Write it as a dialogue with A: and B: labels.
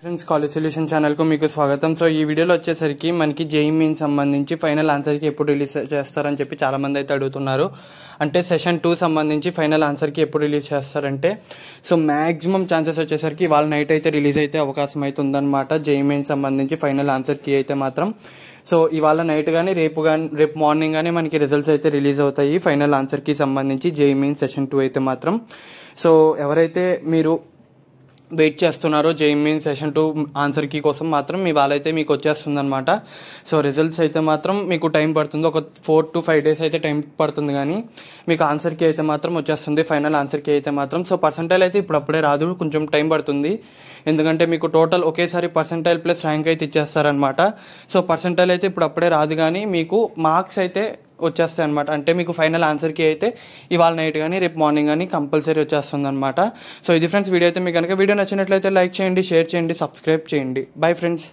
A: Friends, college solution ఛానల్కు మీకు స్వాగతం. సో ఈ వీడియోలో వచ్చేసరికి మనకి జేఈఈ మెయిన్ సంబంధించి ఫైనల్ ఆన్సర్కి ఎప్పుడు రిలీజ్ చేస్తారని చెప్పి చాలామంది అయితే అడుగుతున్నారు. అంటే సెషన్ 2 సంబంధించి ఫైనల్ ఆన్సర్కి ఎప్పుడు రిలీజ్ చేస్తారంటే సో మ్యాక్సిమం ఛాన్సెస్ వచ్చేసరికి వాళ్ళ నైట్ అయితే రిలీజ్ అయితే అవకాశం అయితే ఉందన్నమాట. జేఈఈ మెయిన్ సంబంధించి ఫైనల్ ఆన్సర్కి అయితే మాత్రం సో ఇవాళ నైట్ కానీ రేపు మార్నింగ్ కానీ మనకి రిజల్ట్స్ అయితే రిలీజ్ అవుతాయి ఫైనల్ ఆన్సర్కి సంబంధించి జేఈఈ మెయిన్ సెషన్ 2 అయితే మాత్రం. సో ఎవరైతే మీరు వెయిట్ చేస్తున్నారో JEE main session 2 answer key కోసం మాత్రం ఇవాళ అయితే మీకు వచ్చేస్తుంది అనమాట. సో రిజల్ట్స్ అయితే మాత్రం మీకు టైం పడుతుంది, ఒక 4 to 5 days అయితే టైం పడుతుంది, కానీ మీకు ఆన్సర్ కీ అయితే మాత్రం వచ్చేస్తుంది ఫైనల్ ఆన్సర్ కీ అయితే మాత్రం. సో పర్సంటైల్ అయితే ఇప్పుడు అప్పుడే రాదు, కొంచెం టైం పడుతుంది, ఎందుకంటే మీకు టోటల్ ఒకేసారి పర్సంటైల్ ప్లస్ ర్యాంక్ అయితే ఇచ్చేస్తారనమాట. సో పర్సంటైల్ అయితే ఇప్పుడు అప్పుడే రాదు, కానీ మీకు మార్క్స్ అయితే వచ్చేస్తాయి అనమాట. అంటే మీకు ఫైనల్ ఆన్సర్కి అయితే ఇవాళ నైట్ కానీ రేపు మార్నింగ్ కానీ కంపల్సరీ వచ్చేస్తుంది అనమాట. సో ఇది ఫ్రెండ్స్ వీడియో అయితే మీకు కనుక వీడియో నచ్చినట్లయితే లైక్ చేయండి, షేర్ చేయండి, సబ్స్క్రైబ్ చేయండి. Bye friends.